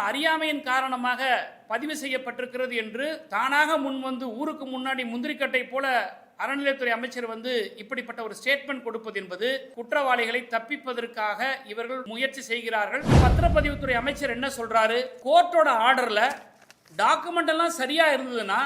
அறியாமையின் காரணமாக பதிவு செய்யப்பட்டிருக்கிறது என்று தானாக முன் வந்து ஊருக்கு முன்னாடி முந்திரிக்கட்டை போல அறநிலையத்துறை அமைச்சர் வந்து இப்படிப்பட்ட ஒரு ஸ்டேட்மெண்ட் கொடுப்பது என்பது குற்றவாளிகளை தப்பிப்பதற்காக இவர்கள் முயற்சி செய்கிறார்கள். பத்திரப்பதிவுத்துறை அமைச்சர் என்ன சொல்றாரு? கோர்ட்டோட ஆர்டர்ல டாக்குமெண்ட் எல்லாம் சரியா இருந்ததுன்னா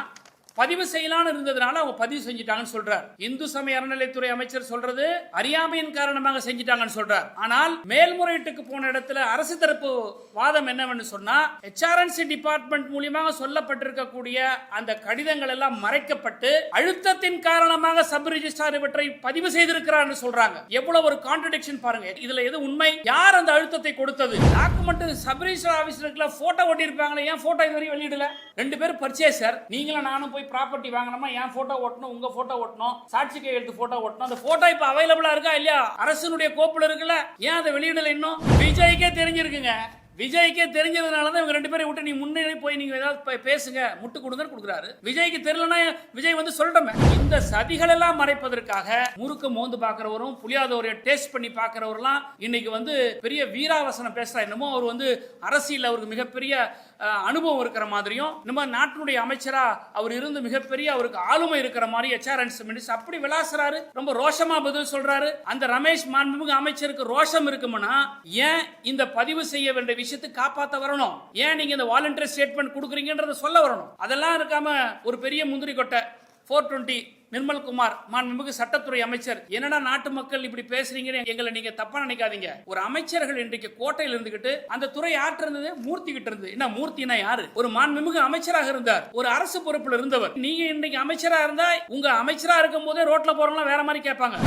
பதிவு செய்யலான்னு இருந்ததுனால அவங்க பதிவு செஞ்சிட்டாங்கன்னு சொல்றார். இந்து சமய அறநிலையத்துறை அமைச்சர் சொல்றது அறியாமையின் காரணமாக செஞ்சிட்டாங்கன்னு சொல்றார். ஆனால் மேல்முறையீட்டுக்கு போன இடத்துல அரசு தரப்பு வாதம் என்னவென்று சொன்னா HRNC டிபார்ட்மெண்ட் மூலமாக சொல்லப்பட்டிருக்கக்கூடிய அந்த கடிதங்கள் எல்லாம் மறைக்கப்பட்டு அழுத்தத்தின் காரணமாக சப் ரிஜிஸ்ட்ரார் இவற்றை பதிவு செய்திருக்கிறார் சொல்றாங்க. எவ்வளவு ஒரு கான்ட்ரடிக்ஷன் பாருங்க. இதுல எது உண்மை? யார் அந்த அழுத்தத்தை கொடுத்தது? டாக்குமெண்ட் சப் ரிஜிஸ்ட்ரார் ஆபீஸ்ல போட்டோ ஒட்டி இருப்பாங்களே, ஏன் போட்டோ இதுவரை வெளியிடல? ரெண்டு பேரும் பர்ச்சேசர், நீங்களும் நானும் போய் ப்ராப்பர்ட்டி வாங்கணுமா, என் போட்டோ ஓட்டணும், உங்க போட்டோ ஓட்டணும், சாட்சி கையெழுத்து போட்டோ ஓட்டணும். அந்த போட்டோ இப்ப அவைலபிளா இருக்கா இல்லையா? அரசுடைய கோப்புல இருக்குல்ல, ஏன் அதை வெளியிடல? இன்னும் விஜய்க்கே தெரிஞ்சிருக்குங்க. விஜய்க்கே தெரிஞ்சதுனாலதான் இவங்க ரெண்டு பேரை விட்டு நீ முன்னேறி போய் நீங்க ஏதாவது பேசுங்க, முட்டு கொடுங்கன்னு கொடுக்குறாரு. விஜய்க்கு தெரியலனா விஜய் வந்து சொல்லட்டமே. இந்த சதிகள் எல்லாம் மறைப்பதற்காக முறுக்க மோந்து பாக்குறவரும் புளியாதவரை டேஸ்ட் பண்ணி பாக்குறவரெல்லாம் இன்னைக்கு வந்து பெரிய வீராவசனம் பேசுறா. என்னமோ அவர் வந்து அரசியல் அவருக்கு மிகப்பெரிய அனுபவம் இருக்கிற மாதிரியும், நம்ம நாட்டினுடைய அமைச்சரா அவர் இருந்து மிகப்பெரிய அவருக்கு ஆளுமை இருக்கிற மாதிரி HRNC மினிஸ்டர் அப்படி விளாசுறாரு. ரொம்ப ரோஷமா பதில் சொல்றாரு. அந்த ரமேஷ் மாண்புமிகு அமைச்சருக்கு ரோஷம் இருக்கும்னா ஏன் இந்த பதிவு செய்ய வேண்டிய விஷயத்தை காப்பாத்த வரணும்? ஏன் நீங்க இந்த வாலண்டரி ஸ்டேட்மெண்ட் கொடுக்குறீங்கன்றத சொல்ல வரணும். அதெல்லாம் இருக்காம ஒரு பெரிய முந்திரி கொட்டை 420 நிர்மல்குமார் மாண்புமிகு சட்டத்துறை அமைச்சர், என்னடா நாட்டு மக்கள் இப்படி பேசுறீங்கன்னு எங்களை நீங்க தப்பா நினைக்காதீங்க. ஒரு அமைச்சர்கள் இன்றைக்கு கோட்டையில் இருந்துகிட்டு அந்த துறை யார்கிட்ட இருந்தது? மூர்த்தி கிட்ட இருந்தது. என்ன மூர்த்தினா யாரு? ஒரு மாண்புமிகு அமைச்சராக இருந்தார், ஒரு அரசு பொறுப்புல இருந்தவர். நீங்க இன்னைக்கு அமைச்சரா இருந்தா உங்க அமைச்சரா இருக்கும் போதே ரோட்ல போறவங்க வேற மாதிரி கேட்பாங்க.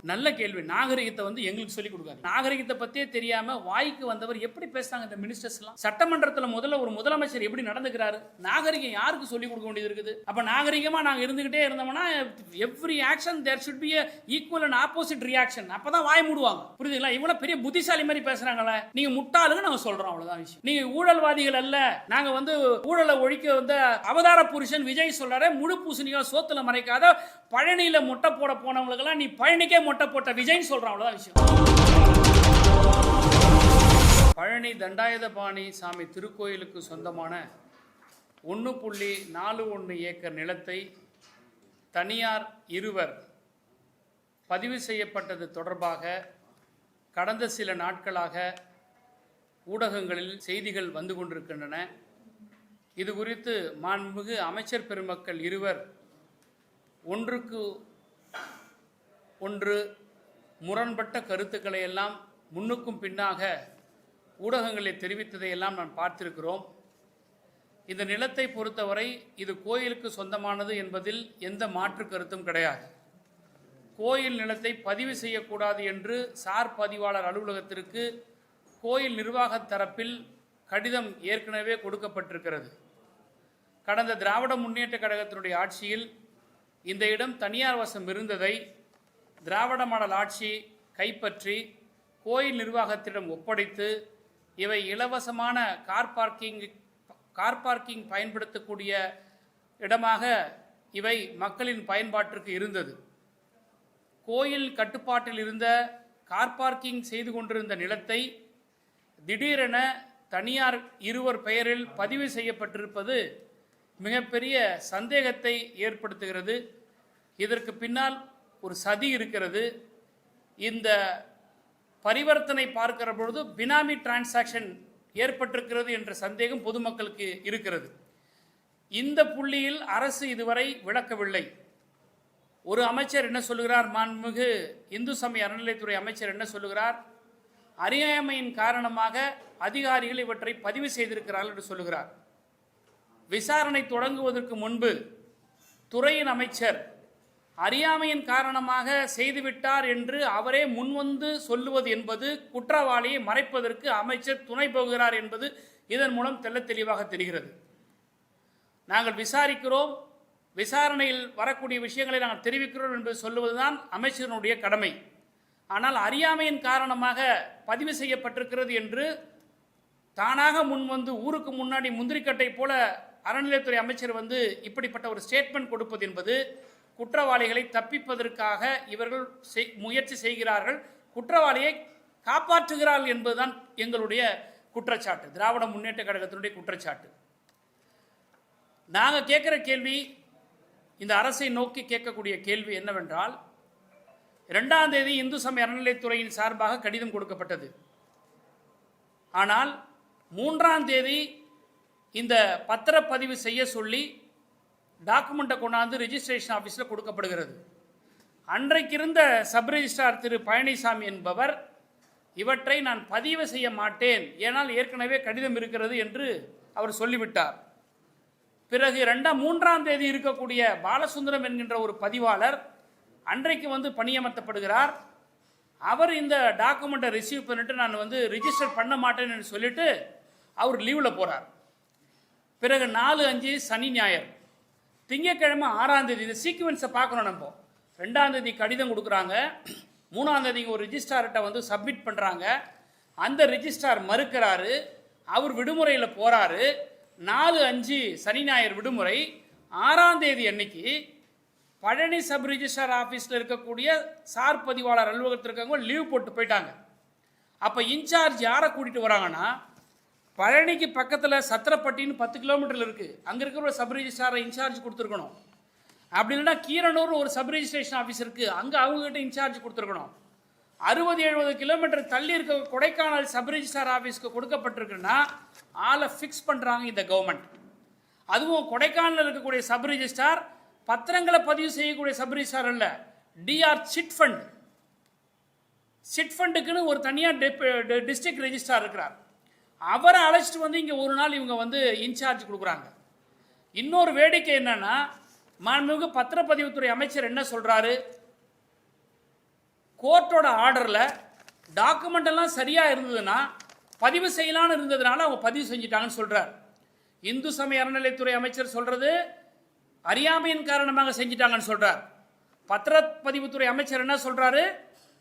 நல்ல கேள்வி. நாகரிகத்தை வந்து எங்களுக்கு சொல்லி கொடுக்காது. நாகரிகத்தை பத்தியே தெரியாம வாய்க்கு வந்தவர் எப்படி பேசுறாங்க இந்த மினிஸ்டர்ஸ் எல்லாம்? சட்டமன்றத்தில் முதல்ல ஒரு முதலமைச்சர் எப்படி நடந்துக்கிறாரு? நாகரிகம் யாருக்கு சொல்லி கொடுக்க வேண்டியது இருக்குது? அப்ப நாகரிகமா நாங்க இருந்துகிட்டே இருந்தோம்னா every action there should be equal and opposite reaction. அப்பதான் வாய் மூடுவாங்க. புரியுதுங்களா? இவ்வளவு பெரிய புத்திசாலி மாதிரி பேசுறாங்களே, நீங்க முட்டாளுங்க நாங்க சொல்றோம், அவ்வளவுதான் விஷயம். நீங்க ஊழல்வாதிகள் அல்ல. நாங்க வந்து ஊழலை ஒழிக்க வந்த அவதார புருஷன் விஜய் சொல்றாரு, முழு பூசணியா சோத்துல மறைக்காத பழனியில மொட்டை போட போனவங்களுக்கெல்லாம் நீ பழனிக்கே மொட்டை போட்ட விஜய் சொல்றான், அவ்வளவுதான் விஷயம். பழனி தண்டாயுதபாணி சாமி திருக்கோயிலுக்கு சொந்தமான 1.41 ஏக்கர் நிலத்தை தனியார் இருவர் பதிவு செய்யப்பட்டது தொடர்பாக கடந்த சில நாட்களாக ஊடகங்களில் செய்திகள் வந்து கொண்டிருக்கின்றன. இது குறித்து மாண்புமிகு அமைச்சர் பெருமக்கள் இருவர் ஒன்றுக்கு ஒன்று முரண்பட்ட கருத்துக்களை எல்லாம் முன்னுக்கும் பின்னாக ஊடகங்களில் தெரிவித்ததை எல்லாம் நான் பார்த்திருக்கிறோம். இந்த நிலத்தை பொறுத்தவரை இது கோயிலுக்கு சொந்தமானது என்பதில் எந்த மாற்று கருத்தும் கிடையாது. கோயில் நிலத்தை பதிவு செய்யக்கூடாது என்று சார் பதிவாளர் அலுவலகத்திற்கு கோயில் நிர்வாக தரப்பில் கடிதம் ஏற்கனவே கொடுக்கப்பட்டிருக்கிறது. கடந்த திராவிட முன்னேற்ற கழகத்தினுடைய ஆட்சியில் இந்த இடம் தனியார் வசம் இருந்ததை திராவிட மாடல் ஆட்சி கைப்பற்றி கோயில் நிர்வாகத்திடம் ஒப்படைத்து இவை இலவசமான கார் பார்க்கிங் பயன்படுத்தக்கூடிய இடமாக இவை மக்களின் பயன்பாட்டிற்கு இருந்தது. கோயில் கட்டுப்பாட்டில் இருந்த கார் பார்க்கிங் செய்து கொண்டிருந்த நிலத்தை திடீரென தனியார் இருவர் பெயரில் பதிவு செய்யப்பட்டிருப்பது மிகப்பெரிய சந்தேகத்தை ஏற்படுத்துகிறது. இதற்கு பின்னால் ஒரு சதி இருக்கிறது. இந்த பரிவர்த்தனை பார்க்கிற பொழுது பினாமி டிரான்சாக்ஷன் ஏற்பட்டிருக்கிறது என்ற சந்தேகம் பொதுமக்களுக்கு இருக்கிறது. இந்த புள்ளியில் அரசு இதுவரை விளக்கவில்லை. ஒரு அமைச்சர் என்ன சொல்லுகிறார்? மாண்புமிகு இந்து சமய அறநிலையத்துறை அமைச்சர் என்ன சொல்லுகிறார்? அறியாமையின் காரணமாக அதிகாரிகள் இவற்றை பதிவு செய்திருக்கிறார்கள் என்று சொல்லுகிறார். விசாரணை தொடங்குவதற்கு முன்பு துறையின் அமைச்சர் அறியாமையின் காரணமாக செய்துவிட்டார் என்று அவரே முன்வந்து சொல்லுவது என்பது குற்றவாளியை மறைப்பதற்கு அமைச்சர் துணை போகிறார் என்பது இதன் மூலம் தெள்ள தெளிவாக தெரிகிறது. நாங்கள் விசாரிக்கிறோம், விசாரணையில் வரக்கூடிய விஷயங்களை நாங்கள் தெரிவிக்கிறோம் என்று சொல்லுவதுதான் அமைச்சரினுடைய கடமை. ஆனால் அறியாமையின் காரணமாக பதிவு செய்யப்பட்டிருக்கிறது என்று தானாக முன்வந்து ஊருக்கு முன்னாடி முந்திரிக்கட்டை போல அறநிலையத்துறை அமைச்சர் வந்து இப்படிப்பட்ட ஒரு ஸ்டேட்மெண்ட் கொடுப்பது என்பது குற்றவாளிகளை தப்பிப்பதற்காக இவர்கள் முயற்சி செய்கிறார்கள், குற்றவாளியை காப்பாற்றுகிறார்கள் என்பதுதான் எங்களுடைய குற்றச்சாட்டு, திராவிட முன்னேற்ற கழகத்தினுடைய குற்றச்சாட்டு. நாங்கள் கேட்குற கேள்வி, இந்த அரசை நோக்கி கேட்கக்கூடிய கேள்வி என்னவென்றால், 2ஆம் தேதி இந்து சமய அறநிலையத்துறையின் சார்பாக கடிதம் கொடுக்கப்பட்டது. ஆனால் 3ஆம் தேதி இந்த பத்திரப்பதிவு செய்ய சொல்லி டாக்குமெண்ட்டை கொண்டாந்து ரெஜிஸ்ட்ரேஷன் ஆஃபீஸில் கொடுக்கப்படுகிறது. அன்றைக்கு இருந்த சப் ரெஜிஸ்ட்ரார் திரு பழனிசாமி என்பவர் இவற்றை நான் பதிவு செய்ய மாட்டேன், ஏனால் ஏற்கனவே கடிதம் இருக்கிறது என்று அவர் சொல்லிவிட்டார். பிறகு 3ஆம் தேதி இருக்கக்கூடிய பாலசுந்தரம் என்கின்ற ஒரு பதிவாளர் அன்றைக்கு வந்து பணியமர்த்தப்படுகிறார். அவர் இந்த டாக்குமெண்ட்டை ரிசீவ் பண்ணிட்டு நான் வந்து ரிஜிஸ்டர் பண்ண மாட்டேன்னு சொல்லிட்டு அவர் லீவில் போகிறார். பிறகு 4-5 சனி ஞாயிறு, திங்கட்கிழமை 6ஆம் தேதி, இந்த சீக்வன்ஸை பார்க்கணும். நம்ம 2ஆம் தேதி கடிதம் கொடுக்குறாங்க, 3ஆம் தேதி ஒரு ரிஜிஸ்ட்ரார்கிட்ட வந்து சப்மிட் பண்ணுறாங்க, அந்த ரிஜிஸ்ட்ரார் மறுக்கிறாரு, அவர் விடுமுறையில் போகிறாரு. 4-5 சனி ஞாயிறு விடுமுறை. 6ஆம் தேதி அன்னைக்கு பழனி சப் ரிஜிஸ்ட்ரார் ஆஃபீஸில் இருக்கக்கூடிய சார் பதிவாளர் அலுவலகத்தில் இருக்கவங்க லீவ் போட்டு போயிட்டாங்க. அப்போ இன்சார்ஜ் யாரை கூட்டிகிட்டு வராங்கன்னா, பழனிக்கு பக்கத்தில் சத்திரப்பட்டின்னு 10 கிலோமீட்டரில் இருக்குது, அங்கே இருக்கிற ஒரு சப் ரிஜிஸ்ட்ராரை இன்சார்ஜ் கொடுத்துருக்கணும். அப்படி இல்லைன்னா கீரனூர் ஒரு சப் ரிஜிஸ்ட்ரேஷன் ஆஃபீஸ் இருக்குது, அங்கே அவங்ககிட்ட இன்சார்ஜ் கொடுத்துருக்கணும். 60-70 கிலோமீட்டர் தள்ளி இருக்க கொடைக்கானல் சப் ரிஜிஸ்ட்ரார் ஆஃபீஸ்க்கு கொடுக்கப்பட்டிருக்குன்னா ஆளை ஃபிக்ஸ் பண்ணுறாங்க இந்த கவர்மெண்ட். அதுவும் கொடைக்கானலில் இருக்கக்கூடிய சப் ரிஜிஸ்ட்ரார் பத்திரங்களை பதிவு செய்யக்கூடிய சப் ரிஜிஸ்ட்ரார் இல்லை, டிஆர் சிட் ஃபண்ட், சிட் ஃபண்டுக்குன்னு ஒரு தனியாக டிஸ்ட்ரிக்ட் ரெஜிஸ்ட்ரார் இருக்கிறார். அவரை அழைச்சிட்டு வந்து இங்கே ஒரு நாள் இவங்க வந்து இன்சார்ஜ் கொடுக்குறாங்க. இன்னொரு வேடிக்கை என்னன்னா, மாண்புமிகு பத்திரப்பதிவுத்துறை அமைச்சர் என்ன சொல்றாரு, கோர்ட்டோட ஆர்டரில் டாக்குமெண்ட் எல்லாம் சரியாக இருந்ததுன்னா பதிவு செய்யலான்னு இருந்ததுனால அவங்க பதிவு செஞ்சிட்டாங்கன்னு சொல்றார். இந்து சமய அறநிலையத்துறை அமைச்சர் சொல்றது அறியாமையின் காரணமாக செஞ்சிட்டாங்கன்னு சொல்றார். பத்திரப்பதிவுத்துறை அமைச்சர் என்ன சொல்றாரு,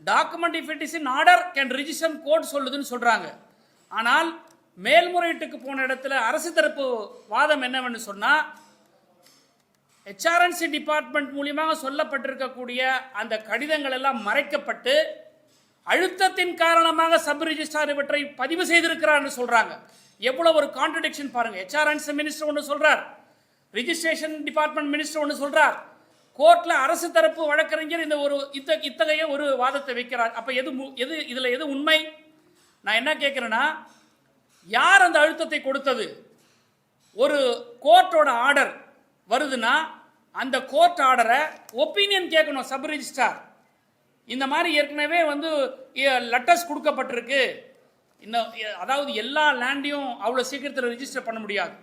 document if it is in order can register court சொல்லுதுன்னு சொல்றாங்க. ஆனால் மேல்முறையீட்டுக்கு போன இடத்துல அரசு தரப்பு வாதம் என்னவென்று சொன்னா, HRNC டிபார்ட்மெண்ட் மூலியமாக சொல்லப்பட்டிருக்கக்கூடிய அந்த கடிதங்கள் எல்லாம் மறைக்கப்பட்டு அழுத்தத்தின் காரணமாக சப் ரிஜிஸ்ட்ரார் இவற்றை பதிவு செய்திருக்கிறார் சொல்றாங்க. எவ்வளவு ஒரு கான்ட்ரடிக்ஷன் பாருங்க. HRNC மினிஸ்டர் ஒன்று சொல்றார், ரிஜிஸ்ட்ரேஷன் டிபார்ட்மெண்ட் மினிஸ்டர் ஒன்று சொல்றார், கோர்ட்ல அரசு தரப்பு வழக்கறிஞர் இந்த ஒரு இத்தகைய ஒரு வாதத்தை வைக்கிறார். அப்ப இதுல எது உண்மை? நான் என்ன கேட்கிறேன்னா, யார் அந்த அழுத்தத்தை கொடுத்தது? ஒரு கோர்ட்டோட ஆர்டர் வருதுன்னா அந்த கோர்ட் ஆர்டரை ஒப்பீனியன் கேட்கணும் சப் ரிஜிஸ்ட்ரார். இந்த மாதிரி ஏற்கனவே வந்து லெட்டர்ஸ் கொடுக்கப்பட்டிருக்கு, அதாவது எல்லா லேண்டையும் அவ்வளோ சீக்கிரத்தில் ரிஜிஸ்டர் பண்ண முடியாது,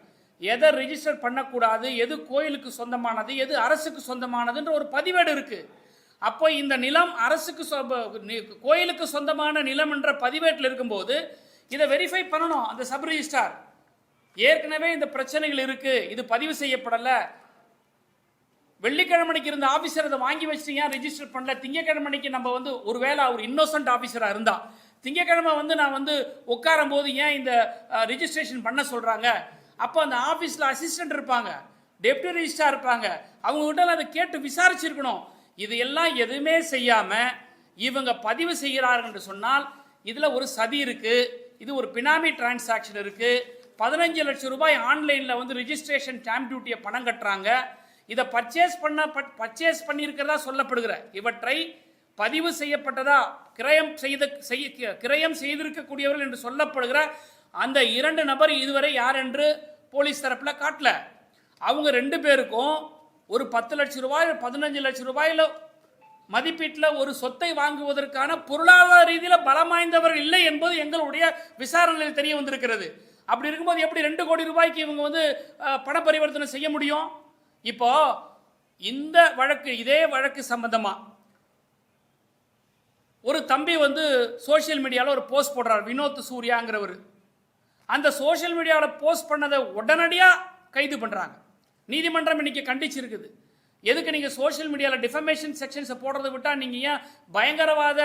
எதை ரிஜிஸ்டர் பண்ணக்கூடாது, எது கோயிலுக்கு சொந்தமானது, எது அரசுக்கு சொந்தமானதுன்ற ஒரு பதிவேடு இருக்கு. அப்போ இந்த நிலம் அரசுக்கு கோயிலுக்கு சொந்தமான நிலம் என்ற பதிவேட்டில் இருக்கும்போது இதை வெரிஃபை பண்ணணும் அந்த சப் ரிஜிஸ்ட்ரார். ஏற்கனவே இந்த பிரச்சனைகள் இருக்கு, இது பதிவு செய்யப்படல, வெள்ளிக்கிழமைக்கு இருந்த ஆபீசர் அதை வாங்கி வச்சுட்டு ஏன் ரிஜிஸ்டர் பண்ணல, திங்கக்கிழமைக்கு நம்ம வந்து ஒருவேளை அவர் இன்னோசன்ட் ஆபீசரா இருந்தா திங்கக்கிழமை வந்து நான் வந்து உட்காரும் போது ஏன் இந்த ரிஜிஸ்ட்ரேஷன் பண்ண சொல்றாங்க, அப்போ அந்த ஆபீஸ்ல அசிஸ்டன்ட் இருப்பாங்க, டெப்யூட்டி ரிஜிஸ்ட்ரார் இருப்பாங்க, அவங்க கிட்ட அதை கேட்டு விசாரிச்சிருக்கணும். இது எல்லாம் எதுவுமே செய்யாம இவங்க பதிவு செய்கிறார்கள் என்று சொன்னால் இதுல ஒரு சதி இருக்கு, இது ஒரு பினாமி டிரான்சாக்ஷன் இருக்கு. 15 லட்சம் ரூபாய் ஆன்லைன்ல வந்து ரிஜிஸ்ட்ரேஷன் ஸ்டாம்ப் டியூட்டியை பணம் கட்டுறாங்க. இதை பர்ச்சேஸ் பண்ணியிருக்கிறதா சொல்லப்படுகிற இவற்றை பதிவு செய்யப்பட்டதா கிரயம் செய்திருக்கக்கூடியவர்கள் என்று சொல்லப்படுகிற அந்த 2 நபர் இதுவரை யார் என்று போலீஸ் தரப்புல காட்டல. அவங்க 2 பேருக்கும் ஒரு 10 லட்சம் ரூபாய் 15 லட்சம் ரூபாயில மதிப்பீட்டில் ஒரு சொத்தை வாங்குவதற்கான பொருளாதார ரீதியில் பலம் வாய்ந்தவர் இல்லை என்பது எங்களுடைய விசாரணையில் தெரிய வந்திருக்கிறது. அப்படி இருக்கும்போது எப்படி 2 கோடி ரூபாய்க்கு இவங்க வந்து பண பரிவர்த்தனை செய்ய முடியும்? இப்போ இந்த வழக்கு, இதே வழக்கு சம்பந்தமா ஒரு தம்பி வந்து சோசியல் மீடியாவில் ஒரு போஸ்ட் போடுறார், வினோத் சூர்யாங்கிறவர். அந்த சோசியல் மீடியாவில் போஸ்ட் பண்ணதை உடனடியாக கைது பண்ணுறாங்க. நீதிமன்றம் இன்னைக்கு கண்டிச்சிருக்குது. எதுக்கு நீங்கள் சோசியல் மீடியாவில் டிஃபமேஷன் செக்ஷன்ஸை போடுறதை விட்டால் நீங்கள் ஏன் பயங்கரவாத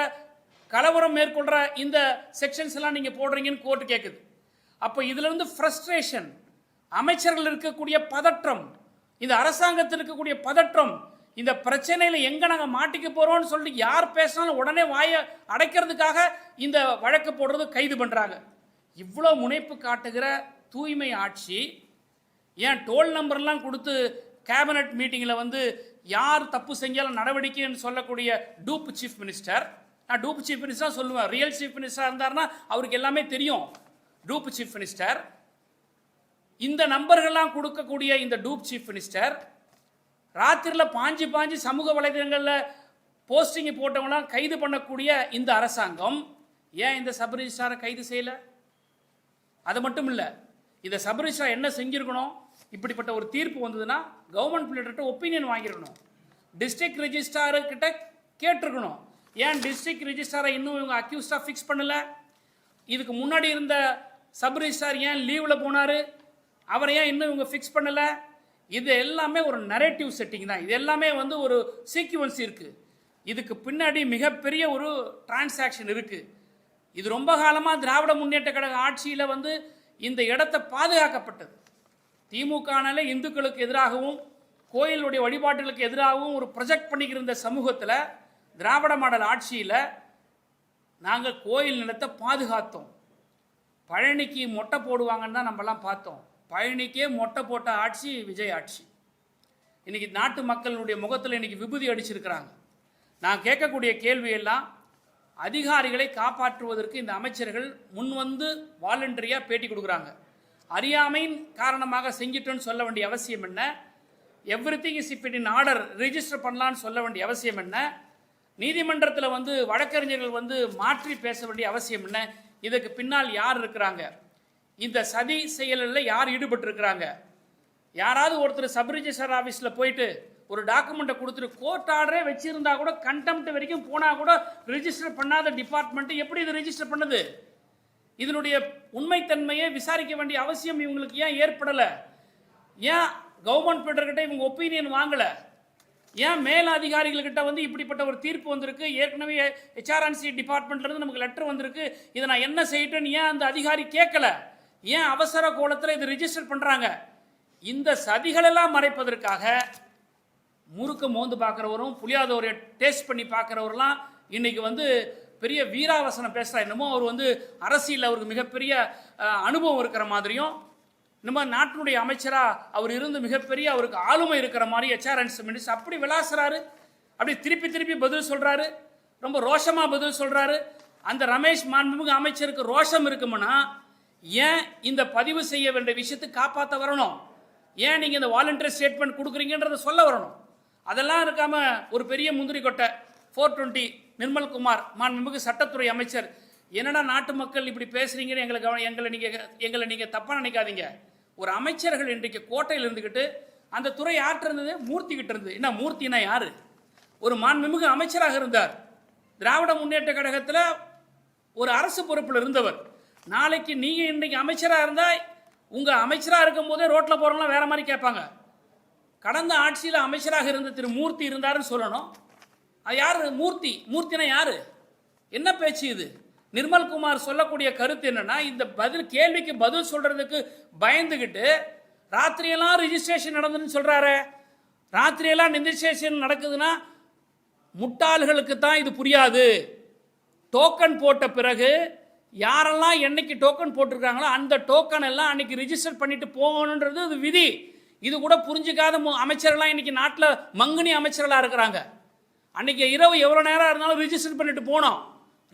கலவரம் மேற்கொள்கிற இந்த செக்ஷன்ஸ் எல்லாம் நீங்கள் போடுறீங்கன்னு கோர்ட்டு கேட்குது. அப்போ இதிலிருந்து ஃப்ரஸ்ட்ரேஷன், அமைச்சர்கள் இருக்கக்கூடிய பதற்றம், இந்த அரசாங்கத்தில் இருக்கக்கூடிய பதற்றம், இந்த பிரச்சனையில எங்க நாங்க மாட்டிக்க போறோம்னு சொல்லிட்டு யார் பேசினாலும் உடனே வாயை அடைக்கிறதுக்காக இந்த வழக்கு போடுறது, கைது பண்றாங்க. இவ்வளோ முனைப்பு காட்டுகிற தூய்மை ஆட்சி ஏன் டோல் நம்பர்லாம் கொடுத்து கேபினட் மீட்டிங்கில் வந்து யார் தப்பு செஞ்சாலும் நடவடிக்கைன்னு சொல்லக்கூடிய டூப் சீஃப் மினிஸ்டர், நான் டூப் சீஃப் மினிஸ்டர் சொல்லுவேன், ரியல் சீஃப் மினிஸ்டர் இருந்தாருன்னா அவருக்கு எல்லாமே தெரியும். டூப் சீஃப் மினிஸ்டர், இந்த நம்பர்கள்லாம் கொடுக்கக்கூடிய இந்த டூப் சீஃப் மினிஸ்டர் ராத்திரியில் பாஞ்சு சமூக வலைதளங்களில் போஸ்டிங் போட்டவங்களாம் கைது பண்ணக்கூடிய இந்த அரசாங்கம் ஏன் இந்த சப் ரிஜிஸ்ட்ராரை கைது செய்யலை? அது மட்டும் இல்லை, இந்த சப் ரிஜிஸ்ட்ரார் என்ன செஞ்சிருக்கணும்? இப்படிப்பட்ட ஒரு தீர்ப்பு வந்ததுன்னா கவர்மெண்ட் பிள்ளைகிட்ட ஒப்பீனியன் வாங்கியிருக்கணும், டிஸ்ட்ரிக்ட் ரிஜிஸ்ட்ரார்கிட்ட கேட்டிருக்கணும். ஏன் டிஸ்ட்ரிக்ட் ரிஜிஸ்ட்ராரை இன்னும் இவங்க அக்யூஸ்டாக ஃபிக்ஸ் பண்ணல? இதுக்கு முன்னாடி இருந்த சப் ரிஜிஸ்ட்ரார் ஏன் லீவில் போனார்? அவரை ஏன் இன்னும் இவங்க ஃபிக்ஸ் பண்ணலை? இது எல்லாமே ஒரு நரேட்டிவ் செட்டிங் தான். இது எல்லாமே வந்து ஒரு சீக்வன்ஸ் இருக்குது. இதுக்கு பின்னாடி மிகப்பெரிய ஒரு டிரான்சாக்ஷன் இருக்குது. இது ரொம்ப காலமாக திராவிட முன்னேற்ற கழக ஆட்சியில் வந்து இந்த இடத்தை பாதுகாக்கப்பட்டது. திமுகனாலே இந்துக்களுக்கு எதிராகவும் கோயிலுடைய வழிபாட்டுகளுக்கு எதிராகவும் ஒரு ப்ரொஜெக்ட் பண்ணிக்கிற இந்த சமூகத்தில் திராவிட மாடல் ஆட்சியில் நாங்கள் கோயில் நிலத்தை பாதுகாத்தோம். பழனிக்கு மொட்டை போடுவாங்கன்னு தான் நம்மலாம் பார்த்தோம். பழனிக்கே மொட்டை போட்ட ஆட்சி விஜய் ஆட்சி. இன்னைக்கு நாட்டு மக்களுடைய முகத்தில் இன்னைக்கு விபூதி அடிச்சிருக்கிறாங்க. நான் கேட்கக்கூடிய கேள்வியெல்லாம், அதிகாரிகளை காப்பாற்றுவதற்கு இந்த அமைச்சர்கள் முன் வந்து வாலண்டரியாக பேட்டி கொடுக்குறாங்க. அறியாமையின் காரணமாக செஞ்சிட்டோன்னு சொல்ல வேண்டிய அவசியம் என்ன? Everything is if in order register பண்ணலான்னு சொல்ல வேண்டிய அவசியம் என்ன? நீதிமன்றத்தில் வந்து வழக்கறிஞர்கள் வந்து மாற்றி பேச வேண்டிய அவசியம் என்ன? இதுக்கு பின்னால் யார் இருக்கிறாங்க? இந்த சதி செயலில் யார் ஈடுபட்டிருக்கிறாங்க? யாராவது ஒருத்தர் சப் ரிஜிஸ்டர் ஆஃபீஸில் போயிட்டு ஒரு டாக்குமெண்ட்டை கொடுத்துட்டு கோர்ட் ஆர்டரே வச்சிருந்தா கூட கண்டெம்ட் வரைக்கும் போனால் கூட ரிஜிஸ்டர் பண்ணாத டிபார்ட்மெண்ட் எப்படி இது ரிஜிஸ்டர் பண்ணுது? இதனுடைய உண்மைத்தன்மையை விசாரிக்க வேண்டிய அவசியம் இவங்களுக்கு ஏன் ஏற்படலை? ஏன் கவர்மெண்ட் பீட்டர்கிட்ட இவங்க ஒப்பீனியன் வாங்கலை? ஏன் மேல் அதிகாரிகள்கிட்ட வந்து இப்படிப்பட்ட ஒரு தீர்ப்பு வந்திருக்கு, ஏற்கனவே ஹெச்ஆர்என்சி டிபார்ட்மெண்ட்லேருந்து நமக்கு லெட்டர் வந்திருக்கு, இதை நான் என்ன செய்யட்டேன்னு ஏன் அந்த அதிகாரி கேட்கல? ஏன் அவசர கோலத்தில் இது ரிஜிஸ்டர் பண்ணுறாங்க? இந்த சதிகளெல்லாம் மறைப்பதற்காக முறுக்க மோந்து பார்க்குறவரும் புளியாதவரை டேஸ்ட் பண்ணி பார்க்குறவரெல்லாம் இன்னைக்கு வந்து பெரிய வீராவசனம் பேசுகிறா. என்னமோ அவர் வந்து அரசியல் அவருக்கு மிகப்பெரிய அனுபவம் இருக்கிற மாதிரியும், நம்ம நாட்டினுடைய அமைச்சராக அவர் இருந்து மிகப்பெரிய அவருக்கு ஆளுமை இருக்கிற மாதிரி ஹெச்ஆர்என்சி மினிஸ்டர் அப்படி விளாசுறாரு. அப்படி திருப்பி பதில் சொல்கிறாரு, ரொம்ப ரோஷமாக பதில் சொல்கிறாரு. அந்த ரமேஷ் மாண்புமிகு அமைச்சருக்கு ரோஷம் இருக்குமுன்னா ஏன் இந்த பதிவு செய்ய வேண்டிய விஷயத்தை காப்பாற்ற வரணும்? ஏன் நீங்கள் இந்த வாலண்டரி ஸ்டேட்மெண்ட் கொடுக்குறீங்கன்றத சொல்ல வரணும். அதெல்லாம் இருக்காம ஒரு பெரிய முந்திரி கொட்டை 420 நிர்மல்குமார் மாண்புமிகு சட்டத்துறை அமைச்சர், என்னடா நாட்டு மக்கள் இப்படி பேசுறீங்கன்னு எங்களை நீங்கள் தப்பாக நினைக்காதீங்க. ஒரு அமைச்சர்கள் இன்றைக்கு கோட்டையில் இருந்துக்கிட்டு அந்த துறை யார்கிட்ட இருந்தது? மூர்த்தி கிட்ட இருந்தது. என்ன மூர்த்தினா யாரு? ஒரு மாண்புமிகு அமைச்சராக இருந்தார். திராவிட முன்னேற்ற கழகத்தில் ஒரு அரசு பொறுப்பில் இருந்தவர். நாளைக்கு நீங்க இன்னைக்கு அமைச்சராக இருந்தால் உங்க அமைச்சராக இருக்கும் போதே ரோட்டில் போறவங்களாம் வேற மாதிரி கேட்பாங்க. கடந்த ஆட்சியில் அமைச்சராக இருந்த திரு மூர்த்தி இருந்தாருன்னு சொல்லணும். அது யாரு மூர்த்தி? மூர்த்தினா யாரு? என்ன பேச்சு இது? நிர்மல்குமார் சொல்லக்கூடிய கருத்து என்னன்னா, இந்த கேள்விக்கு பதில் சொல்றதுக்கு பயந்துகிட்டு ராத்திரியெல்லாம் ரிஜிஸ்ட்ரேஷன் நடந்துன்னு சொல்றாரு. ராத்திரியெல்லாம் ரிஜிஸ்ட்ரேஷன் நடக்குதுன்னா முட்டாள்களுக்கு தான் இது புரியாது. டோக்கன் போட்ட பிறகு யாரெல்லாம் என்னைக்கு டோக்கன் போட்டிருக்காங்களோ அந்த டோக்கன் எல்லாம் அன்னைக்கு ரிஜிஸ்டர் பண்ணிட்டு போகணுன்றது இது விதி. இது கூட புரிஞ்சுக்காத அமைச்சர்கள்லாம் இன்னைக்கு நாட்டில் மங்குனி அமைச்சர்களாக இருக்கிறாங்க. அன்னைக்கு இரவு எவ்வளோ நேரம் இருந்தாலும் ரிஜிஸ்டர் பண்ணிட்டு போனோம்.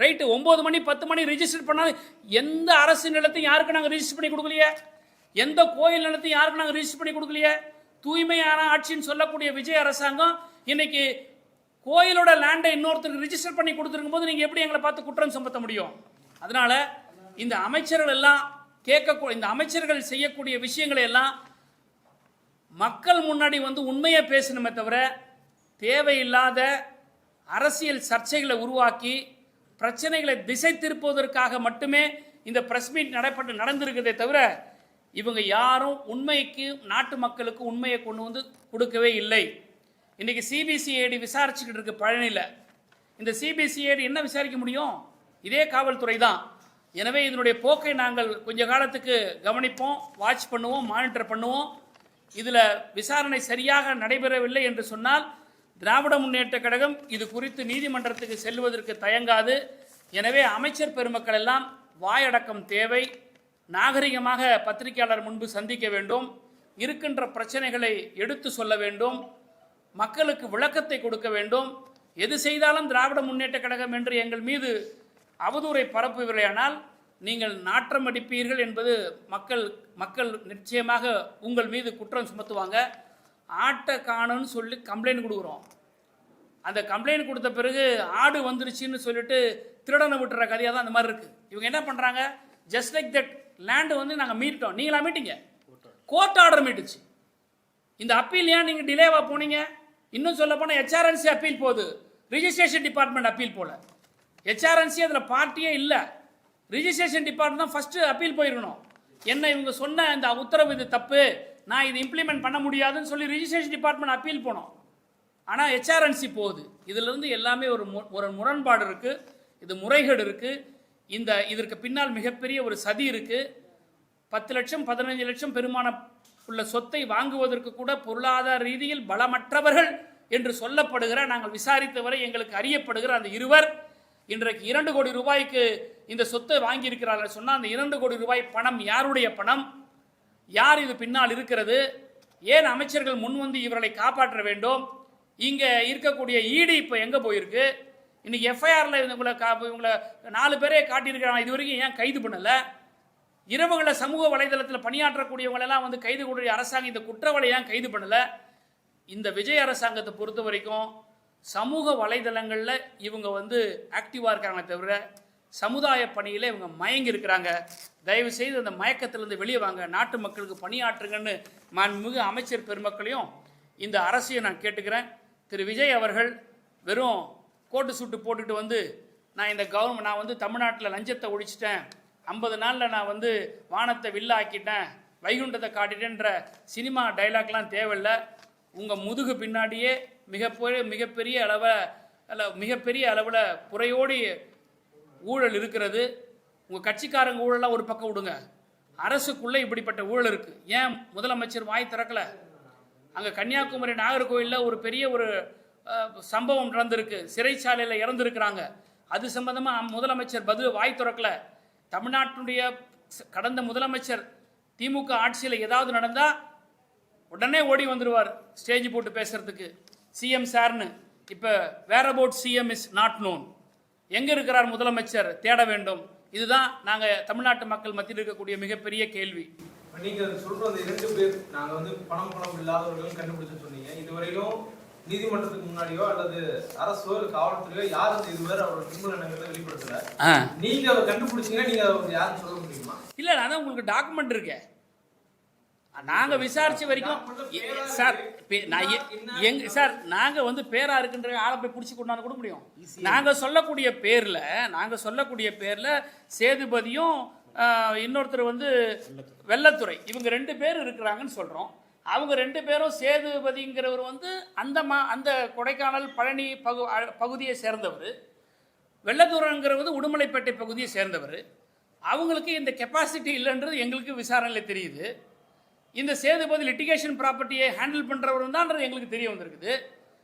ரைட்டு, 9 மணி 10 மணி ரிஜிஸ்டர் பண்ணாலும் எந்த அரசு நிலத்தையும் யாருக்கு நாங்கள் ரிஜிஸ்டர் பண்ணி கொடுக்கலையே, எந்த கோயில் நிலத்தையும் யாருக்கு நாங்கள் ரிஜிஸ்டர் பண்ணி கொடுக்கலையே. தூய்மையான ஆட்சின்னு சொல்லக்கூடிய விஜய் அரசாங்கம் இன்னைக்கு கோயிலோட லேண்டை இன்னொருத்தருக்கு ரிஜிஸ்டர் பண்ணி கொடுத்துருக்கும் போது நீங்கள் எப்படி எங்களை பார்த்து குற்றம் சுமத்த முடியும்? அதனால இந்த அமைச்சர்கள் எல்லாம் இந்த அமைச்சர்கள் செய்யக்கூடிய விஷயங்களை எல்லாம் மக்கள் முன்னாடி வந்து உண்மையை பேசணுமே தவிர தேவையில்லாத அரசியல் சர்ச்சைகளை உருவாக்கி பிரச்சனைகளை திசை திருப்புவதற்காக மட்டுமே இந்த பிரஸ் மீட் நடந்திருக்கிறதே தவிர இவங்க யாரும் உண்மைக்கு நாட்டு மக்களுக்கு உண்மையை கொண்டு வந்து கொடுக்கவே இல்லை. இன்னைக்கு சிபிசிஐடி விசாரிச்சுக்கிட்டு இருக்கு பழனியில். இந்த சிபிசிஐடி என்ன விசாரிக்க முடியும்? இதே காவல்துறை தான். எனவே இதனுடைய போக்கை நாங்கள் கொஞ்ச காலத்துக்கு கவனிப்போம், வாட்ச் பண்ணுவோம், மானிட்டர் பண்ணுவோம். இதில் விசாரணை சரியாக நடைபெறவில்லை என்று சொன்னால் திராவிட முன்னேற்ற கழகம் இது குறித்து நீதிமன்றத்துக்கு செல்வதற்கு தயங்காது. எனவே அமைச்சர் பெருமக்கள் எல்லாம் வாயடக்கம் தேவை. நாகரிகமாக பத்திரிகையாளர் முன்பு சந்திக்க வேண்டும். இருக்கின்ற பிரச்சனைகளை எடுத்து சொல்ல வேண்டும். மக்களுக்கு விளக்கத்தை கொடுக்க வேண்டும். எது செய்தாலும் திராவிட முன்னேற்ற கழகம் என்று எங்கள் மீது அவதூறை பரப்புவீர்களானால் நீங்கள் நாற்றம் அடிப்பீர்கள் என்பது மக்கள் நிச்சயமாக உங்கள் மீது குற்றம் சுமத்துவாங்க. ஆட்டை காணுன்னு சொல்லி கம்ப்ளைண்ட் கொடுக்குறோம். அந்த கம்ப்ளைண்ட் கொடுத்த பிறகு ஆடு வந்துருச்சுன்னு சொல்லிட்டு திருடனை விட்டுற கதையாக தான் அந்த மாதிரி இருக்குது. இவங்க என்ன பண்ணுறாங்க, ஜஸ்ட் லைக் தட் லேண்டு வந்து நாங்கள் மீட்டோம், நீங்களா மீட்டிங்க, கோர்ட் ஆர்டர் மீட்டுச்சு. இந்த அப்பீல் ஏன் நீங்கள் டிலேவாக போனீங்க? இன்னும் சொல்ல போனால் ஹெச்ஆர்என்சி அப்பீல் போகுது, ரிஜிஸ்ட்ரேஷன் டிபார்ட்மெண்ட் அப்பீல் போல. ஹெச்ஆர்என்சி அதில் பார்ட்டியே இல்லை, ரிஜிஸ்ட்ரேஷன் டிபார்ட்மெண்ட் தான் ஃபஸ்ட்டு அப்பீல் போயிருக்கணும். என்ன இவங்க சொன்ன இந்த உத்தரவு இது தப்பு, நான் இது இம்ப்ளிமெண்ட் பண்ண முடியாதுன்னு சொல்லி ரிஜிஸ்ட்ரேஷன் டிபார்ட்மெண்ட் அப்பீல் போனோம். ஆனால் ஹெச்ஆர்என்சி போகுது. இதிலிருந்து எல்லாமே ஒரு முரண்பாடு இருக்குது, இது முறைகேடு இருக்குது. இதற்கு பின்னால் மிகப்பெரிய ஒரு சதி இருக்குது. 10 லட்சம் 15 லட்சம் பெருமானம் உள்ள சொத்தை வாங்குவதற்கு கூட பொருளாதார ரீதியில் பலமற்றவர்கள் என்று சொல்லப்படுகிற, நாங்கள் விசாரித்தவரை எங்களுக்கு அறியப்படுகிற அந்த இருவர் இன்றைக்கு 2 கோடி ரூபாய்க்கு இந்த சொத்தை வாங்கியிருக்கிறார்கள் சொன்னால், அந்த 2 கோடி ரூபாய் பணம் யாருடைய பணம், யார் இது பின்னால் இருக்கிறது, ஏன் அமைச்சர்கள் முன் வந்து இவர்களை காப்பாற்ற வேண்டும், இங்கே இருக்கக்கூடிய ஈடு இப்போ எங்கே போயிருக்கு, இன்னைக்கு எஃப்ஐஆரில் இவங்களை 4 பேரே காட்டியிருக்கிறாங்க, இது வரைக்கும் ஏன் கைது பண்ணலை, இரவுகளில் சமூக வலைதளத்தில் பணியாற்றக்கூடியவங்களெல்லாம் வந்து கைது கூடிய அரசாங்கம் இந்த குற்றவாளி ஏன் கைது பண்ணலை. இந்த விஜய் அரசாங்கத்தை பொறுத்த வரைக்கும் சமூக வலைதளங்களில் இவங்க வந்து ஆக்டிவாக இருக்காங்க தவிர சமுதாய பணியில் இவங்க மயங்கி இருக்கிறாங்க. தயவு செய்து அந்த மயக்கத்திலிருந்து வெளியே வாங்க, நாட்டு மக்களுக்கு பணியாற்றுங்கன்னு மாண்புமிகு அமைச்சர் பெருமக்களையும் இந்த அரசையும் நான் கேட்டுக்கிறேன். திரு விஜய் அவர்கள் வெறும் கோட்டு சூட்டு போட்டுட்டு வந்து நான் வந்து தமிழ்நாட்டில் லஞ்சத்தை ஒழிச்சிட்டேன், 50 நாளில் நான் வந்து வானத்தை வில்லாக்கிட்டேன், வைகுண்டத்தை காட்டிட்டேன்ற சினிமா டைலாக்லாம் தேவையில்லை. உங்கள் முதுகு பின்னாடியே மிகப்பெரிய அளவில் புறையோடி ஊழல் இருக்கிறது. உங்கள் கட்சிக்காரங்க ஊழலாம் ஒரு பக்கம் விடுங்க, அரசுக்குள்ளே இப்படிப்பட்ட ஊழல் இருக்குது. ஏன் முதலமைச்சர் வாய் திறக்கலை? அங்கே கன்னியாகுமரி நாகர்கோவிலில் ஒரு பெரிய சம்பவம் நடந்திருக்கு, சிறைச்சாலையில் இறந்துருக்கிறாங்க. அது சம்பந்தமாக முதலமைச்சர் வாய் திறக்கலை. தமிழ்நாட்டினுடைய கடந்த முதலமைச்சர் திமுக ஆட்சியில் ஏதாவது நடந்தால் உடனே ஓடி வந்துடுவார் ஸ்டேஜ் போட்டு பேசுறதுக்கு, சிஎம் சார்னு. இப்போ where about CM is not known. எங்கே இருக்கிறார் முதலமைச்சர், தேட வேண்டும். இதுதான் நாங்கள் தமிழ்நாட்டு மக்கள் மத்தியில் இருக்கக்கூடிய மிகப்பெரிய கேள்வி. நீங்கள் சொல்கிற அந்த 2 பேர் நாங்கள் வந்து பணம் இல்லாதவர்கள் கண்டுபிடிச்சு சொன்னீங்க. இதுவரையிலும் நீதிமன்றத்துக்கு முன்னாடியோ அல்லது அரசோ இல்லை காவல்துறையோ யாரும் இதுவரை அவரோட குடும்ப எண்ணங்களை வெளிப்படுத்தல. நீங்க அவர் கண்டுபிடிச்சீங்கன்னா நீங்க அவர் யாரும் சொல்ல முடியுமா? இல்லை, அதான் உங்களுக்கு டாக்குமெண்ட் இருக்கே, நாங்கள் விசாரிச்ச வரைக்கும் சார். சார் நாங்கள் வந்து பேரா இருக்குன்ற ஆளை போய் பிடிச்சி கொண்டாந்து கூட முடியும். நாங்கள் சொல்லக்கூடிய பேரில் சேதுபதியும் இன்னொருத்தர் வந்து வெள்ளத்துறை, இவங்க 2 பேர் இருக்கிறாங்கன்னு சொல்கிறோம். அவங்க 2 பேரும், சேதுபதிங்கிறவர் வந்து அந்த கொடைக்கானல் பழனி பகுதியை சேர்ந்தவர், வெள்ளத்துறைங்கிறவர் உடுமலைப்பேட்டை பகுதியை சேர்ந்தவர். அவங்களுக்கு இந்த கெப்பாசிட்டி இல்லைன்றது எங்களுக்கு விசாரணையில் தெரியுது. இந்த சேதுபதி லிட்டிகேஷன் ப்ராப்பர்ட்டியை ஹேண்டில் பண்ணுறவர் தான்ன்றது எங்களுக்கு தெரிய வந்திருக்குது.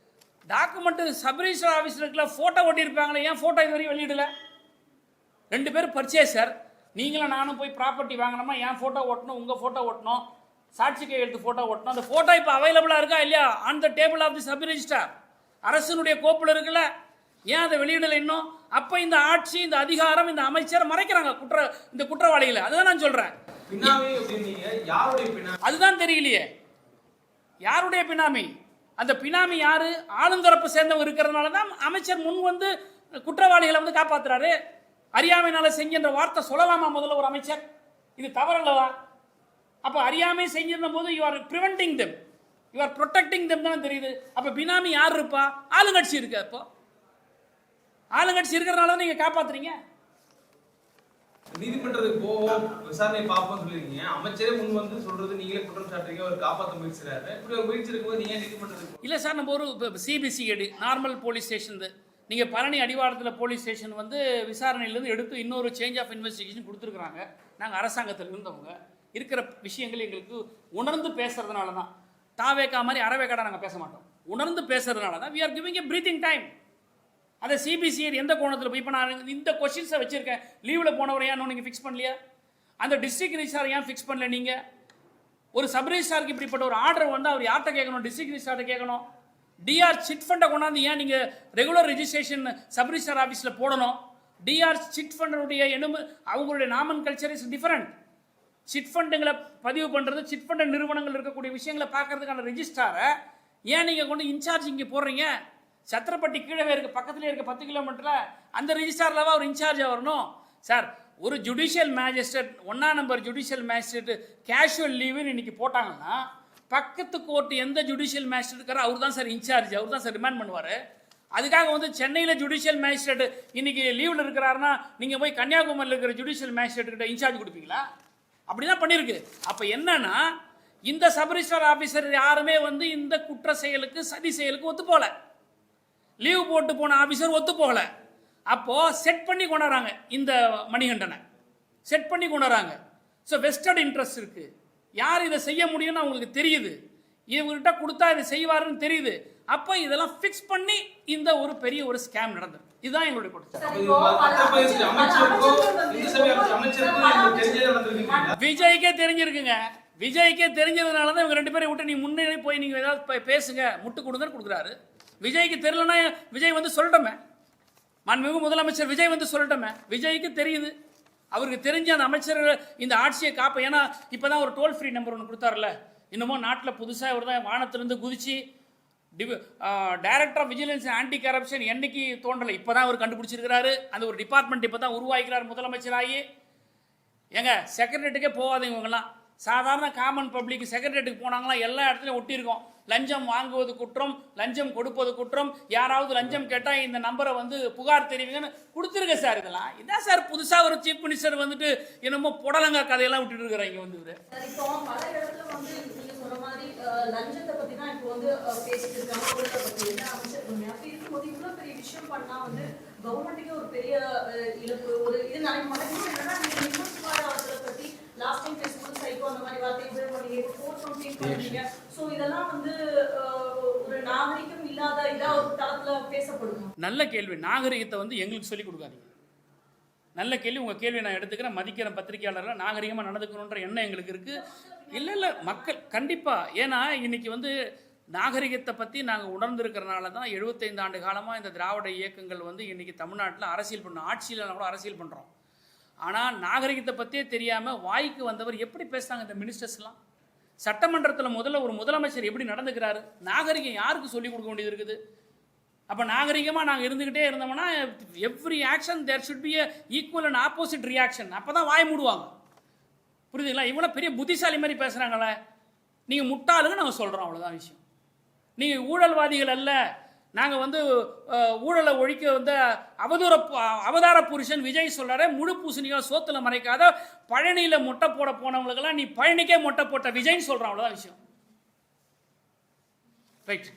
டாக்குமெண்ட்டு சப்ரிஜிஸ்டர் ஆஃபீஸில் இருக்கல ஃபோட்டோ ஒட்டியிருப்பாங்களே, ஏன் ஃபோட்டோ இது வரைக்கும் வெளியிடலை? 2 பேர் பர்ச்சேசர், நீங்களும் நானும் போய் ப்ராப்பர்ட்டி வாங்கினோமா, ஏன் ஃபோட்டோ ஓட்டணும், உங்கள் ஃபோட்டோ ஓட்டணும், சாட்சி கையெழுத்து ஃபோட்டோ ஓட்டணும். அந்த ஃபோட்டோ இப்போ அவைலபிளாக இருக்கா இல்லையா? On the table of the sub register, அரசனுடைய கோப்பில் இருக்குல்ல, ஏன் அதை வெளியிடலை இன்னும்? அப்போ இந்த ஆட்சி, இந்த அதிகாரம், இந்த அமைச்சர் மறைக்கிறாங்க இந்த குற்றவாளிகளை. அதுதான் நான் சொல்கிறேன். அதுதான் தெரியலையே, யாருடைய பினாமி? அந்த பினாமி யாரு? ஆளுந்தரப்பு சேர்ந்தவங்க இருக்கிறதுனால தான் அமைச்சர் முன் வந்து குற்றவாளிகளை வந்து காப்பாற்றுறாரு. அறியாமையினால செஞ்சன்ற வார்த்தை சொல்லலாமா முதல்ல ஒரு அமைச்சர்? இது தவறல்லவா? அப்போ அறியாமை செஞ்சிருந்த போது you are preventing them, you are protecting them தான் தெரியுது. அப்போ பினாமி யார் இருப்பா? ஆளுங்கட்சி இருக்கு. அப்போ ஆளுங்கட்சி இருக்கிறதுனால நீங்க காப்பாத்துறீங்க. நீதிமன்றத்துக்கு போவோம், விசாரணை பார்ப்போம் சொல்லிருக்கீங்க. அமைச்சரே முன் வந்து சொல்றது நீங்களே குற்றம் சாட்டுறீங்க, அவர் காப்பாற்ற முயற்சிறாரு. இப்படி ஒரு முயற்சி இருக்கும்போது நீங்க நீதிமன்றத்துக்கு இல்லை சார், நம்ம ஒரு சிபிசிஐடி நார்மல் போலீஸ் ஸ்டேஷன், நீங்கள் பழனி அடிவாரத்தில் போலீஸ் ஸ்டேஷன் வந்து விசாரணையிலேருந்து எடுத்து இன்னொரு சேஞ்ச் ஆஃப் இன்வெஸ்டிகேஷன் கொடுத்துருக்குறாங்க. நாங்கள் அரசாங்கத்தில் இருந்தவங்க இருக்கிற விஷயங்கள் எங்களுக்கு உணர்ந்து பேசுறதுனால தான். தாவேக்கா மாதிரி அறவேக்காடாக நாங்கள் பேச மாட்டோம். உணர்ந்து பேசுறதுனால தான் we are giving a breathing time. அதை சிபிசிஐடி எந்த கோணத்தில் போய் இப்போ நான் இந்த கொஸ்டின்ஸை வச்சிருக்கேன். லீவில் போனவரை ஏன் நீங்கள் ஃபிக்ஸ் பண்ணலையா? அந்த டிஸ்ட்ரிக்ட் ரிஜிஸ்ட்ரார் ஏன் ஃபிக்ஸ் பண்ணல? நீங்கள் ஒரு சப் ரிஜிஸ்ட்ராருக்கு இப்படிப்பட்ட ஒரு ஆர்டர் வந்து அவர் யார்கிட்ட கேட்கணும்? டிஸ்ட்ரிக்ட் ரிஜிஸ்ட்ரார்ட்ட கேட்கணும். டிஆர் சிட் ஃபண்டை கொண்டாந்து ஏன் நீங்கள் ரெகுலர் ரெஜிஸ்ட்ரேஷன் சப் ரிஜிஸ்ட்ரார் ஆஃபீஸில் போடணும்? டிஆர் சிட் ஃபண்டுடைய அவங்களுடைய நாமன் கல்ச்சர் இஸ் டிஃபரெண்ட். சிட் ஃபண்டுங்களை பதிவு பண்ணுறது, சிட் ஃபண்ட் நிறுவனங்கள் இருக்கக்கூடிய விஷயங்களை பார்க்கறதுக்கான ரெஜிஸ்ட்ராரை ஏன் நீங்கள் கொண்டு இன்சார்ஜ் இங்கே போடுறீங்க? சத்திரப்பட்டி கீழே இருக்க பக்கத்துலேயே இருக்க 10 கிலோமீட்டரில் அந்த ரிஜிஸ்ட்ரார்லவா அவர் இன்சார்ஜாக வரணும்? சார், ஒரு ஜுடிஷியல் மேஜிஸ்ட்ரேட் 1ஆம் நம்பர் ஜுடிஷியல் மேஜிஸ்ட்ரேட் கேஷுவல் லீவுன்னு இன்னைக்கு போட்டாங்கன்னா பக்கத்து கோர்ட்டு எந்த ஜுடிஷியல் மேஜிஸ்ட்ரேட் இருக்காரோ அவர் தான் சார் இன்சார்ஜ், அவர் தான் சார் ரிமாண்ட் பண்ணுவார். அதுக்காக வந்து சென்னையில் ஜுடிஷியல் மேஜிஸ்ட்ரேட் இன்னைக்கு லீவில் இருக்கிறாருன்னா நீங்கள் போய் கன்னியாகுமரியில் இருக்கிற ஜுடிஷியல் மேஜிஸ்ட்ரேட் கிட்ட இன்சார்ஜ் கொடுப்பீங்களா? அப்படிதான் பண்ணியிருக்கு. அப்போ என்னன்னா, இந்த சப் ரிஜிஸ்ட்ரார் ஆஃபீஸர் யாருமே வந்து இந்த குற்ற செயலுக்கு சதி செயலுக்கு ஒத்து போகல. லீவ் போட்டு போன ஆஃபீஸர் ஒத்து போகல. அப்போ செட் பண்ணி கொண்டாடுறாங்க, இந்த மணிகண்டனை செட் பண்ணி கொண்டாடுறாங்க. ஸோ வெஸ்டட் இன்ட்ரெஸ்ட் இருக்கு. யார் இதை செய்ய முடியும்னு அவங்களுக்கு தெரியுது, இவர்கிட்ட கொடுத்தா இதை செய்வாருன்னு தெரியுது. அப்போ இதெல்லாம் ஃபிக்ஸ் பண்ணி இந்த ஒரு பெரிய ஒரு ஸ்கேம் நடந்தது. இதுதான் எங்களுடைய குற்றச்சாட்டு. விஜய்க்கே தெரிஞ்சிருக்குங்க. விஜய்க்கே தெரிஞ்சதுனால தான் இவங்க 2 பேரை விட்டு நீ முன்னேறி போய் நீங்க ஏதாவது பேசுங்க, முட்டு கொடுங்கன்னு கொடுக்குறாரு. விஜய்க்கு தெரியலன்னா விஜய் வந்து சொல்லட்டோமே, மாண்புமிகு முதலமைச்சர் விஜய் வந்து சொல்லட்டோமே. விஜய்க்கு தெரியுது, அவருக்கு தெரிஞ்ச அந்த அமைச்சர்கள் இந்த ஆட்சியை காப்ப. ஏன்னா இப்போதான் ஒரு டோல் ஃப்ரீ நம்பர் ஒன்று கொடுத்தாருல, இன்னமும் நாட்டில் புதுசாக இவர் தான் வானத்திலிருந்து குதிச்சு director of vigilance anti corruption என்னைக்கு தோன்றலை, இப்போ தான் அவர் கண்டுபிடிச்சிருக்கிறாரு. அந்த ஒரு டிபார்ட்மெண்ட் இப்போ தான் உருவாக்கிறார் முதலமைச்சராகி. எங்க செக்ரட்டரியேட்டுக்கே போகாதீங்க இவங்கெல்லாம். சாதாரண காமன் பப்ளிக் செக்ரட்டரியேட்டுக்கு போனாங்களா எல்லா இடத்துலையும் ஒட்டியிருக்கோம், லஞ்சம் வாங்குவது குற்றம், லஞ்சம் கொடுப்பது குற்றம், யாராவது லஞ்சம் கேட்டால் இந்த நம்பரை வந்து புகார் தெரிவிங்கன்னு கொடுத்துருங்க சார். இதெல்லாம் இதான் சார் புதுசாக ஒரு சீஃப் மினிஸ்டர் வந்துட்டு என்னமோ புடலங்க கதையெல்லாம் விட்டுட்டு இருக்கிறாங்க வந்து இவரு. லஞ்சத்தை பத்தி தான் இப்போ வந்து பேசிட்டு இருக்காங்க. அமைச்சர் அப்படி இருக்கும்போது இவ்வளவு பெரிய விஷயம் பண்ணா வந்து கவர்மெண்ட்டுக்கு ஒரு பெரிய இழப்பு. ஒரு இது நாளைக்கு மறக்கணும் என்னன்னா, நீங்க சுகாதாரத்தை பத்தி லாஸ்ட் டைம் பேசும்போது சைக்கோ அந்த மாதிரி வார்த்தை உபயோகப்படுங்க, இப்போ 420 பண்ணுவீங்க. ஸோ இதெல்லாம் வந்து ஒரு நாகரிகம் இல்லாத இதா ஒரு தளத்துல பேசப்படுமா? நல்ல கேள்வி. நாகரிகத்தை வந்து எங்களுக்கு சொல்லிக் கொடுக்காதீங்க. நல்ல கேள்வி. உங்கள் கேள்வி நான் எடுத்துக்கிறேன், மதிக்கிறேன். பத்திரிகையாளர்கள் நாகரிகமாக நடந்துக்கணுன்ற எண்ணம் எங்களுக்கு இருக்குது. இல்லை மக்கள் கண்டிப்பாக. ஏன்னா இன்னைக்கு வந்து நாகரிகத்தை பற்றி நாங்கள் உணர்ந்திருக்கிறனால தான் 75 ஆண்டு காலமாக இந்த திராவிட இயக்கங்கள் வந்து இன்னைக்கு தமிழ்நாட்டில் அரசியல் பண்ணோம். ஆட்சியில் கூட அரசியல் பண்ணுறோம். ஆனால் நாகரிகத்தை பற்றியே தெரியாமல் வாய்க்கு வந்தவர் எப்படி பேசுகிறாங்க இந்த மினிஸ்டர்ஸ்லாம். சட்டமன்றத்தில் முதல்ல ஒரு முதலமைச்சர் எப்படி நடந்துக்கிறாரு, நாகரிகம் யாருக்கு சொல்லிக் கொடுக்க வேண்டியது இருக்குது? அப்போ நாகரிகமாக நாங்கள் இருந்துக்கிட்டே இருந்தோம்னா every action there should be equal and opposite reaction. அப்போ தான் வாய் மூடுவாங்க. புரியுதுங்களா? இவ்வளோ பெரிய புத்திசாலி மாதிரி பேசுகிறாங்களே, நீங்கள் முட்டாளுங்க நாங்கள் சொல்கிறோம், அவ்வளோதான் விஷயம். நீங்கள் ஊழல்வாதிகள் அல்ல. நாங்கள் வந்து ஊழலை ஒழிக்க வந்து அவதார புருஷன் விஜய் சொல்கிறாரு, முழு பூசணிக்காக சோத்தில் மறைக்காத பழனியில் மொட்டை போட போனவங்களுக்கெல்லாம் நீ பழனிக்கே மொட்டை போட்ட விஜய்ன்னு சொல்கிறான், அவ்வளோதான் விஷயம். ரைட்.